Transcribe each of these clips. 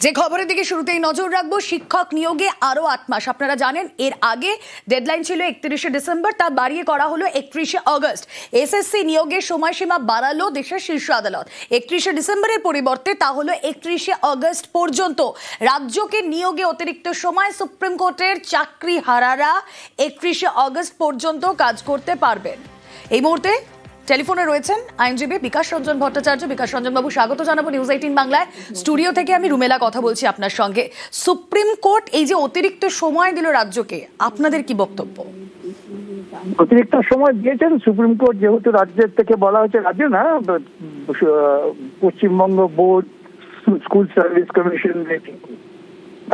যে খবরের দিকে শুরুতেই নজর রাখবো, শিক্ষক নিয়োগে আরো 8 মাস। আপনারা জানেন এর আগে ডেডলাইন ছিল 31শে ডিসেম্বর, তা বাড়িয়ে করা হলো 31শে অগস্ট। এসএসসি নিয়োগের সময়সীমা বাড়ালো দেশের শীর্ষ আদালত। 31শে ডিসেম্বরের পরিবর্তে তা হলো 31শে অগস্ট পর্যন্ত। রাজ্যকে নিয়োগে অতিরিক্ত সময়, সুপ্রিম কোর্টের চাকরিহারারা 31শে অগস্ট পর্যন্ত কাজ করতে পারবেন। এই মুহূর্তে টেলিফোনে রয়েছেন আইনজীবী বিকাশ রঞ্জন ভট্টাচার্য। বিকাশ রঞ্জন বাবু, স্বাগত জানাবো নিউজ 18 বাংলায়। স্টুডিও থেকে আমি রুমেলা কথা বলছি আপনার সঙ্গে। সুপ্রিম কোর্ট এই যে অতিরিক্ত সময় দিল রাজ্যকে, আপনাদের কি বক্তব্য? অতিরিক্ত সময় দিয়েছেন সুপ্রিম কোর্ট, যেহেতু রাজ্যের থেকে বলা হয়েছে, রাজ্য না Paschimbanga board school service commission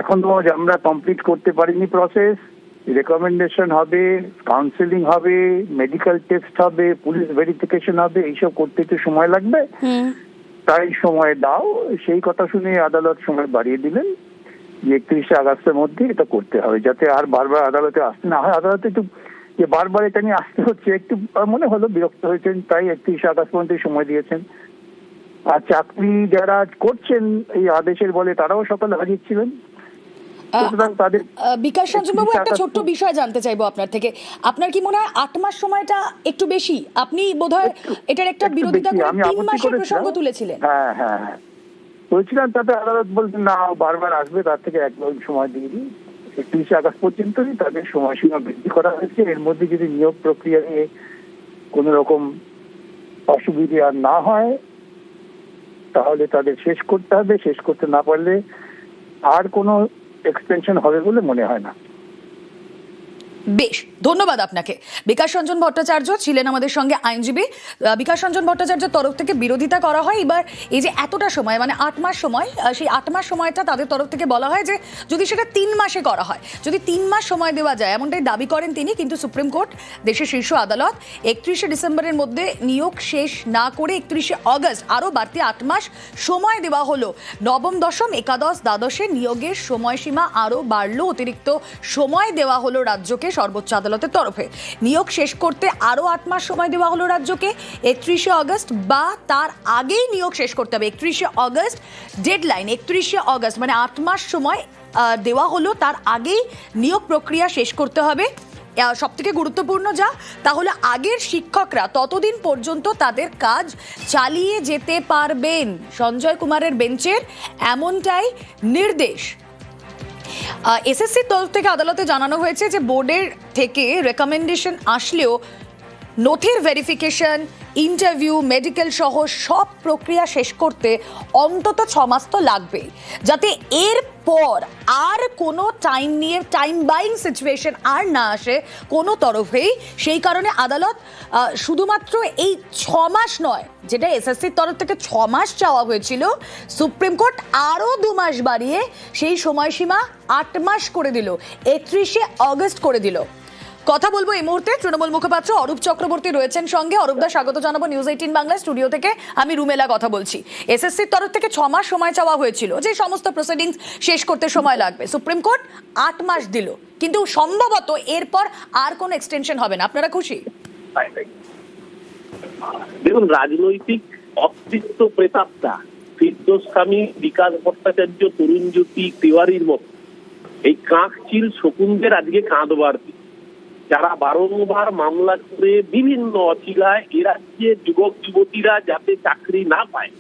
এখনো আমরা কমপ্লিট করতে পারিনি প্রসেস। রেকমেন্ডেশন হবে, কাউন্সিলিং হবে, মেডিকেল টেস্ট হবে, পুলিশ ভেরিফিকেশন হবে, এইসব করতে একটু সময় লাগবে, তাই সময় দাও। সেই কথা শুনে আদালত সময় বাড়িয়ে দিলেন যে 31শে আগস্টের মধ্যে এটা করতে হবে, যাতে আর বারবার আদালতে আসতে না হয়। আদালতে একটু যে বারবার এটা নিয়ে আসতে হচ্ছে একটু মনে হলো বিরক্ত হয়েছেন, তাই 31শে আগস্ট পর্যন্ত সময় দিয়েছেন। আর চাকরি যারা করছেন এই আদেশের বলে তারাও সকালে হাজির ছিলেন। বিকাশ রঞ্জন বাবু, একটা ছোট্ট বিষয় জানতে চাইবো আপনার থেকে। আপনার কি মনে হয় 8 মাস সময়টা একটু বেশি? আপনি বোধহয় এটার একটা বিরোধিতা করে 3 মাসের প্রসঙ্গ তুলেছিলেন। হ্যাঁ হ্যাঁ বলছিলাম, তাতে আদালত বলছেন না, বারবার আসবে, তার থেকে এক সময় দিয়ে দিই। 31শে আগস্ট পর্যন্তই তাদের সময়সীমা বৃদ্ধি করা হয়েছে। এর মধ্যে যদি নিয়োগ প্রক্রিয়া নিয়ে কোন রকম অসুবিধা আর না হয় তাহলে তাদের শেষ করতে হবে। শেষ করতে না পারলে আর কোনো এক্সটেনশন হবে বলে মনে হয় না। বেশ, ধন্যবাদ আপনাকে। বিকাশ রঞ্জন ভট্টাচার্য ছিলেন আমাদের সঙ্গে আইনজীবী। বিকাশ রঞ্জন ভট্টাচার্যের তরফ থেকে বিরোধিতা করা হয়। এবার এই যে এতটা সময়, মানে 8 মাস সময়, সেই 8 মাস সময়টা তাদের তরফ থেকে বলা হয় যে যদি সেটা 3 মাসে করা হয়, যদি 3 মাস সময় দেওয়া যায়, এমনটাই দাবি করেন তিনি। কিন্তু সুপ্রিম কোর্ট, দেশের শীর্ষ আদালত, 31শে ডিসেম্বরের মধ্যে নিয়োগ শেষ না করে 31শে অগস্ট আরও বাড়তি 8 মাস সময় দেওয়া হলো। নবম, দশম, একাদশ, দ্বাদশে নিয়োগের সময়সীমা আরও বাড়লো। অতিরিক্ত সময় দেওয়া হলো রাজ্যকে সর্বোচ্চ আদালতের তরফে। নিয়োগ শেষ করতে আরো 8 মাস সময় দেওয়া হলো রাজ্যকে। 31শে অগস্ট বা তার আগেই নিয়োগ শেষ করতে হবে। 31শে অগস্ট ডেডলাইন, 31শে অগস্ট মানে 8 মাস সময় দেওয়া হলো, তার আগেই নিয়োগ প্রক্রিয়া শেষ করতে হবে। সব থেকে গুরুত্বপূর্ণ যা, তাহলে আগের শিক্ষকরা ততদিন পর্যন্ত তাদের কাজ চালিয়ে যেতে পারবেন। সঞ্জয় কুমারের বেঞ্চের এমনটাই নির্দেশ। এসএসসির তরফ থেকে আদালতে জানানো হয়েছে যে বোর্ডের থেকে রেকমেন্ডেশন আসলেও নথির ভেরিফিকেশন, ইন্টারভিউ, মেডিকেল সহ সব প্রক্রিয়া শেষ করতে অন্তত 6 মাস তো লাগবেই, যাতে এরপর আর কোনো টাইম বাইং সিচুয়েশন আর না আসে কোনো তরফেই। সেই কারণে আদালত শুধুমাত্র এই 6 মাস নয়, যেটা এসএসসির তরফ থেকে 6 মাস চাওয়া হয়েছিল, সুপ্রিম কোর্ট আরও 2 মাস বাড়িয়ে সেই সময়সীমা 8 মাস করে দিল, 31শে অগস্ট করে দিল। কথা বলবো এই মুহূর্তে তৃণমূল মুখপাত্র অরূপ চক্রবর্তী রয়েছেন সঙ্গে। অরূপদা, স্বাগত জানাবো নিউজ 18 বাংলা স্টুডিও থেকে। আমি রুমেলা কথা বলছি। এসএসসির তরফ থেকে 6 মাস সময় চাওয়া হয়েছিল, যে সমস্ত প্রসিডিংস শেষ করতে সময় লাগবে। সুপ্রিম কোর্ট 8 মাস দিল, কিন্তু সম্ভবত এরপর আর কোনো এক্সটেনশন হবে না। আপনারা খুশি? দেখুন, রাজনৈতিক অস্তিত্ব প্রেতাত্মা ফিরদৌস কামি, বিকাশ ভট্টাচার্য, তরুণ জ্যোতি তিওয়ারির মতো এই কাকচিল শকুনদের আজকে কাঁদবার দিন, যারা বারংবার মামলা করে বিভিন্ন অচিলায় এ রাজ্যের যুবক যুবতীরা যাতে চাকরি না পায়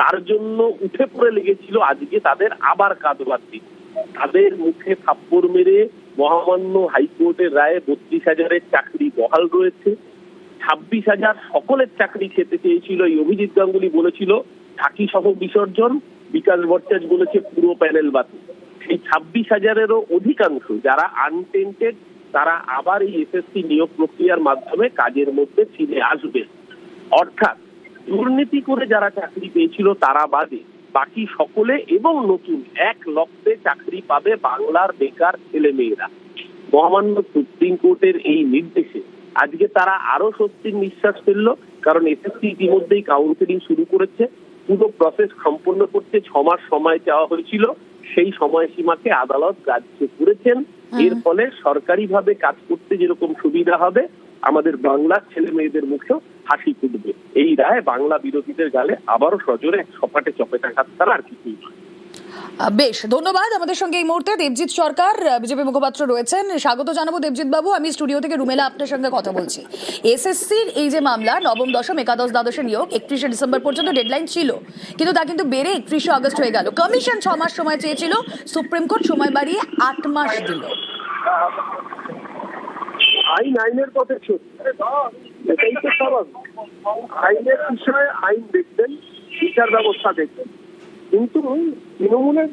তার জন্য উঠে পড়ে লেগেছিল। আজকে তাদের আবার কাঁদবার দিন। তাদের মুখে থাপ্পড় মেরে মহামান্য হাইকোর্টের রায়ে 32,000-এর চাকরি বহাল রয়েছে। 26,000 সকলের চাকরি খেতে চেয়েছিল। এই অভিজিৎ গাঙ্গুলি বলেছিল ঝাঁকি সহ বিসর্জন, বিকাশ ভট্টাচার্য বলেছে পুরো প্যানেল বাতিল। সেই 26,000-এরও অধিকাংশ যারা আনটেন্টেড, তারা আবার এই এসএসসি নিয়োগ প্রক্রিয়ার মাধ্যমে কাজের মধ্যে ফিরে আসবে। অর্থাৎ দুর্নীতি করে যারা চাকরি পেয়েছিল তারা বাদে বাকি সকলে এবং নতুন 1 লক্ষে চাকরি পাবে বাংলার বেকার ছেলে মেয়েরা। মহামান্য সুপ্রিম কোর্টের এই নির্দেশে আজকে তারা আরো স্বস্তির নিঃশ্বাস ফেলল, কারণ এসএসসি ইতিমধ্যেই কাউন্সিলিং শুরু করেছে। পুরো প্রসেস সম্পন্ন করতে 6 মাস সময় চাওয়া হয়েছিল, সেই সময়সীমাকে আদালত গ্রাহ্য করেছেন। এর ফলে সরকারিভাবে কাজ করতে যেরকম সুবিধা হবে, আমাদের বাংলার ছেলে মেয়েদের মুখেও হাসি ফুটবে। এই রায় বাংলা বিরোধীদের গালে আবারও সজোরে সপাটে চপেটাঘাত ছাড়া আর কিছুই নয়। বেশ, ধন্যবাদ। আমাদের সঙ্গে এই মুহূর্তে দেবজিৎ সরকার, বিজেপি মুখপাত্র রয়েছেন। স্বাগত জানাবো দেবজিৎ বাবু। আমি স্টুডিও থেকে রুমেলা আপনার সঙ্গে কথা বলছি। এসএসসির এই যে মামলা, নবম দশম একাদশ দ্বাদশে নিয়োগ 31শে ডিসেম্বর পর্যন্ত ডেডলাইন ছিল, কিন্তু তা কিন্তু বেড়ে 31শে আগস্ট হয়ে গেল। কমিশন 6 মাস সময় চেয়েছিল, সুপ্রিম কোর্ট সময় বাড়িয়ে 8 মাস দিল। আইন আইনের পথে চলছে, এটাই তো স্বাভাবিক। আইনের বিষয়ে আইন দেখবেন, বিচার ব্যবস্থা দেখবেন, কিন্তু তৃণমূলের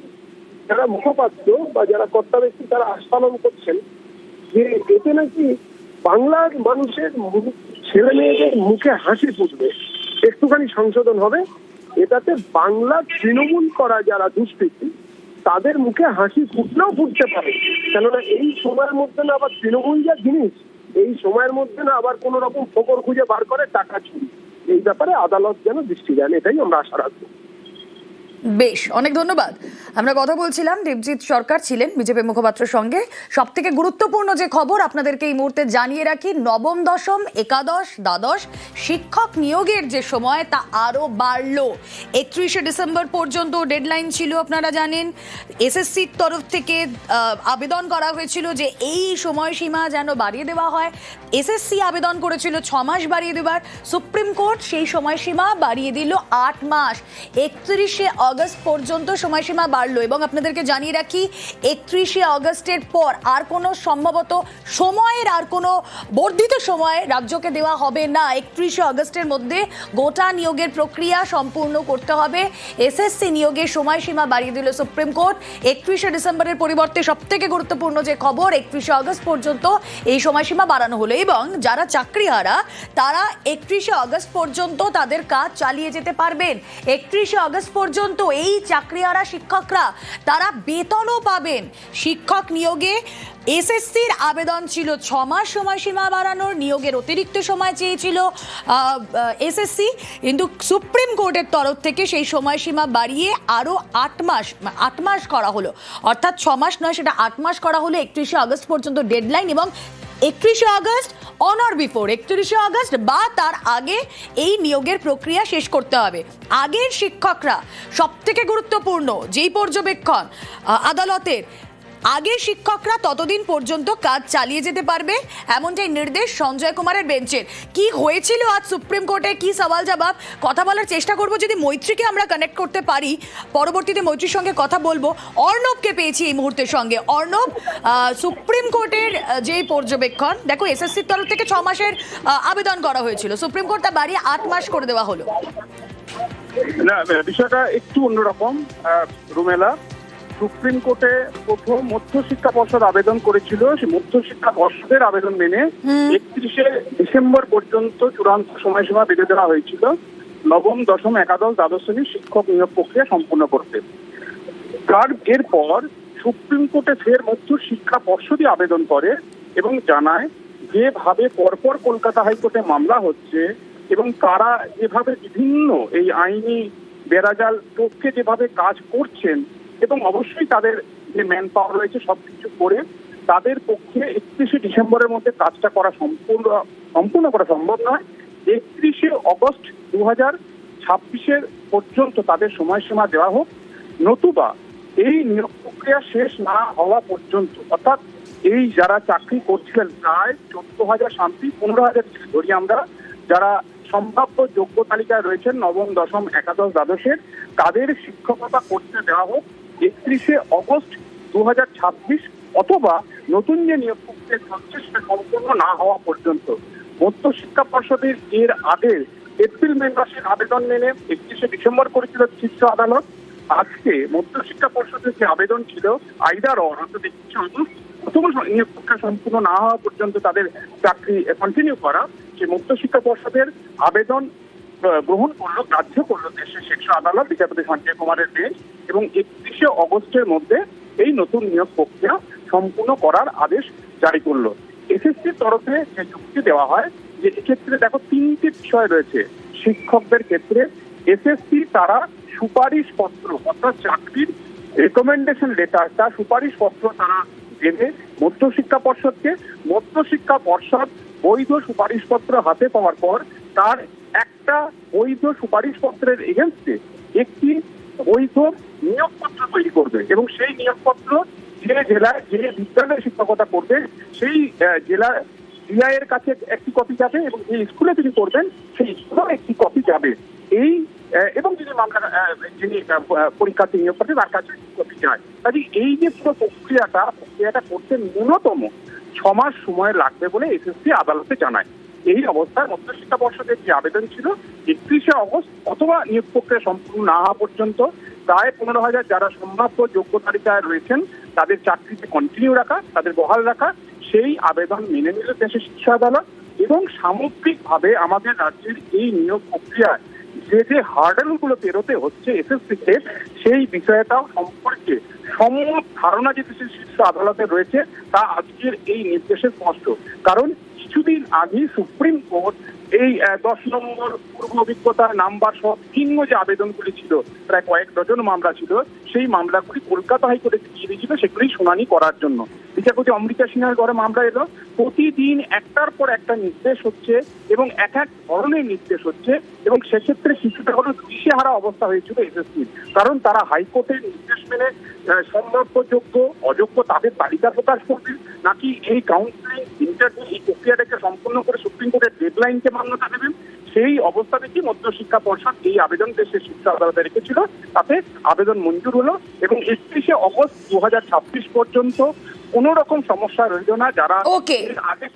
যারা মুখপাত্র বা যারা কর্তা ব্যক্তি তারা আস্ফালন করছেন যে এতে নাকি বাংলার মানুষের ছেলে মেয়েদের মুখে হাসি ফুটবে, একটুখানি সংশোধন হবে, এটাতে বাংলা তৃণমূল করা যারা দুষ্কৃতী তাদের মুখে হাসি ফুটলেও ফুটতে পারে। কেননা এই সময়ের মধ্যে না আবার তৃণমূল যা জিনিস, এই সময়ের মধ্যে না আবার কোন রকম ফোকর খুঁজে বার করে টাকা চুরি, এই ব্যাপারে আদালত যেন দৃষ্টি দেন, এটাই আমরা আশা রাখবো। বেশ, অনেক ধন্যবাদ। আমরা কথা বলছিলাম, দেবজিৎ সরকার ছিলেন বিজেপি মুখপাত্রের সঙ্গে। সব থেকে গুরুত্বপূর্ণ যে খবর আপনাদেরকে এই মুহূর্তে জানিয়ে রাখি, নবম দশম একাদশ দ্বাদশ শিক্ষক নিয়োগের যে সময় তা আরও বাড়ল। 31শে ডিসেম্বর পর্যন্ত ডেডলাইন ছিল, আপনারা জানেন। এসএসসির তরফ থেকে আবেদন করা হয়েছিল যে এই সময়সীমা যেন বাড়িয়ে দেওয়া হয়। এসএসসি আবেদন করেছিল 6 মাস বাড়িয়ে দেওয়ার, সুপ্রিম কোর্ট সেই সময়সীমা বাড়িয়ে দিল 8 মাস। 31শে আগস্ট পর্যন্ত সময়সীমা বাড়লো। এবং আপনাদেরকে জানিয়ে রাখি, 31শে আগস্টের পর আর কোনো সম্ভবত সময়ের আর কোনো বর্ধিত সময় রাজ্যকে দেওয়া হবে না। 31শে আগস্টের মধ্যে গোটা নিয়োগের প্রক্রিয়া সম্পূর্ণ করতে হবে। এসএসসি নিয়োগের সময়সীমা বাড়িয়ে দিল সুপ্রিম কোর্ট। 31শে ডিসেম্বরের পরিবর্তে সবথেকে গুরুত্বপূর্ণ যে খবর, 31শে আগস্ট পর্যন্ত এই সময়সীমা বাড়ানো হলো। এবং যারা চাকরিহারা তারা 31শে আগস্ট পর্যন্ত তাদের কাজ চালিয়ে যেতে পারবেন। 31শে আগস্ট পর্যন্ত এই চাকরিহারা শিক্ষকরা তারা বেতনও পাবেন। শিক্ষক নিয়োগে এসএসসির আবেদন ছিল 6 মাস সময়সীমা বাড়ানোর, নিয়োগের অতিরিক্ত সময় চেয়েছিল এসএসসি, কিন্তু সুপ্রিম কোর্টের তরফ থেকে সেই সময়সীমা বাড়িয়ে আরও 8 মাস করা হলো। অর্থাৎ 6 মাস নয়, সেটা 8 মাস করা হলো। 31শে আগস্ট পর্যন্ত ডেডলাইন, এবং 31শে আগস্ট অন অর বিফোর 31শে আগস্ট বা তার আগে এই নিয়োগের প্রক্রিয়া শেষ করতে হবে। আগের শিক্ষকরা, সব থেকে গুরুত্বপূর্ণ যেই পর্যবেক্ষণ আদালতের, আগের শিক্ষকরা ততদিন পর্যন্ত কাজ চালিয়ে যেতে পারবে, এমনটাই নির্দেশ সঞ্জয় কুমারের বেঞ্চের। কি হয়েছিল আজ সুপ্রিম কোর্টে, কি সওয়াল জবাব, কথা বলার চেষ্টা করব। যদি মৈত্রীকে আমরা কানেক্ট করতে পারি, পরবর্তীতে মৈত্রীর সঙ্গে কথা বলবো। অর্ণবকে পেয়েছি এই মুহূর্তের সঙ্গে। অর্ণব, সুপ্রিম কোর্টের যে পর্যবেক্ষণ, দেখো এসএসসির তরফ থেকে 6 মাসের আবেদন করা হয়েছিল, সুপ্রিম কোর্ট তা বাড়িয়ে 8 মাস করে দেওয়া হলো। না, বিষয়টা একটু অন্যরকম রুমেলা। সুপ্রিম কোর্টে প্রথম মধ্যশিক্ষা পর্ষদ আবেদন করেছিল, সেই মধ্যশিক্ষা পর্ষদের আবেদন মেনে 31শে ডিসেম্বর পর্যন্ত চূড়ান্ত সময়সীমা বেঁধে দেওয়া হয়েছিল নবম দশম একাদশ দ্বাদশ শ্রেণীর শিক্ষক নিয়োগ প্রক্রিয়া সম্পূর্ণ করতে। তার এরপর সুপ্রিম কোর্টে ফের মধ্যশিক্ষা পর্ষদই আবেদন করে এবং জানায় যেভাবে পরপর কলকাতা হাইকোর্টে মামলা হচ্ছে এবং তারা যেভাবে বিভিন্ন এই আইনি বেড়াজাল পক্ষে যেভাবে কাজ করছেন, এবং অবশ্যই তাদের যে ম্যান পাওয়ার রয়েছে সবকিছু করে তাদের পক্ষে 31শে ডিসেম্বরের মধ্যে কাজটা করা সম্পূর্ণ করা সম্ভব নয়। 31শে আগস্ট 2026 পর্যন্ত তাদের সময়সীমা দেওয়া হোক, নতুবা এই নিয়োগ প্রক্রিয়া শেষ না হওয়া পর্যন্ত, অর্থাৎ এই যারা চাকরি করছিলেন প্রায় 14,000 শান্তি 15,000 ধরি আমরা, যারা সম্ভাব্য যোগ্য তালিকায় রয়েছেন নবম দশম একাদশ দ্বাদশের, তাদের শিক্ষকতা করতে দেওয়া হোক 31শে আগস্ট 2026, অথবা নতুন যে নিয়োগ প্রক্রিয়া চলছে সেটা সম্পূর্ণ না হওয়া পর্যন্ত। মধ্যশিক্ষা পর্ষদের এর আগে এপ্রিল মে মাসের আবেদন মেনে 31শে ডিসেম্বর করেছিল শীর্ষ আদালত। আজকে মধ্যশিক্ষা পর্ষদের যে আবেদন ছিল আইদার অর, অর্থাৎ 31শে আগস্ট প্রথম নিয়োগ প্রক্রিয়া সম্পূর্ণ না হওয়া পর্যন্ত তাদের চাকরি কন্টিনিউ করা, সেই মধ্যশিক্ষা পর্ষদের আবেদন গ্রহণ করলো, গ্রাহ্য করলো দেশের শীর্ষ আদালত, বিচারপতি সঞ্জয় কুমারের বেঞ্চ, এবং 31শে আগস্টের মধ্যে এই নতুন নিয়োগ প্রক্রিয়া সম্পূর্ণ করার আদেশ জারি করলো। এসএসসির তরফে যে যুক্তি দেওয়া হয় যে এক্ষেত্রে দেখো 3টি বিষয় রয়েছে। শিক্ষকদের ক্ষেত্রে এসএসসি তারা সুপারিশ পত্র, অর্থাৎ চাকরির রেকমেন্ডেশন লেটার, তার সুপারিশ পত্র তারা দেবে মধ্যশিক্ষা পর্ষদকে। মধ্যশিক্ষা পর্ষদ বৈধ সুপারিশপত্র হাতে পাওয়ার পর তার একটা বৈধ সুপারিশপত্রের এগেনস্টে একটি বৈধ নিয়োগপত্র তৈরি করবে এবং সেই নিয়োগপত্র যে জেলায় যে বিদ্যালয়ে শিক্ষকতা করবে সেই জেলার ডিআই এর কাছে একটি কপি যাবে এবং যে স্কুলে তিনি করবেন সেই স্কুলেও একটি কপি যাবে। এই এবং যিনি যিনি পরীক্ষার্থী নিয়োগ করবে তার কাছে কপি যায়। কাজে এই যে পুরো প্রক্রিয়াটা করতে ন্যূনতম 6 মাস সময় লাগবে বলে এসএসসি আদালতে জানায়। এই অবস্থায় মধ্যশিক্ষা পর্ষদের যে আবেদন ছিল 31শে অগস্ট অথবা নিয়োগ প্রক্রিয়া সম্পূর্ণ না হওয়া পর্যন্ত প্রায় 15,000 যারা সম্ভাব্য যোগ্য তালিকায় রয়েছেন তাদের চাকরিতে কন্টিনিউ রাখা, তাদের বহাল রাখা, সেই আবেদন মেনে নিল দেশের শিক্ষা আদালত। এবং সামগ্রিকভাবে আমাদের রাজ্যের এই নিয়োগ প্রক্রিয়ায় যে হার্ডেলগুলো পেরোতে হচ্ছে এসএসসিকে, সেই বিষয়টাও সম্পর্কে সম্যক ধারণা যে দেশের শীর্ষ আদালতে রয়েছে তা আজকের এই নির্দেশে স্পষ্ট। কারণ কিছুদিন আগে সুপ্রিম কোর্ট এই 10 নম্বর পূর্ব অভিজ্ঞতা নাম্বার সহ ভিন্ন যে আবেদনগুলি ছিল, প্রায় কয়েক ডজন মামলা ছিল, সেই মামলাগুলি কলকাতা হাইকোর্টে দিয়ে দিয়েছিল সেগুলি শুনানি করার জন্য। বিচারপতি অমৃতা সিনহার ঘরে মামলা এলো, প্রতিদিন একটার পর একটা নির্দেশ হচ্ছে এবং এক এক ধরনের নির্দেশ হচ্ছে এবং সেক্ষেত্রে কিছুটা হলো দিশেহারা অবস্থা হয়েছিল এসএসসির। কারণ তারা হাইকোর্টের নির্দেশ মেনে সম্ভাব্য যোগ্য অযোগ্য তাদের তালিকা প্রকাশ করবে, নাকি এই কাউন্সিলিং ইন্টারভিউ এই প্রক্রিয়াটাকে সম্পূর্ণ করে সুপ্রিম কোর্টের ডেডলাইনকে মান্যতা দেবেন, সেই অবস্থা থেকে মধ্যশিক্ষা পর্ষদ এই আবেদন দেশের শিক্ষা আদালতে রেখেছিল। তাতে আবেদন মঞ্জুর হলো এবং 31শে অগস্ট 2026 পর্যন্ত কোনো রকম সমস্যা রইল না। যারা ওকে। আগে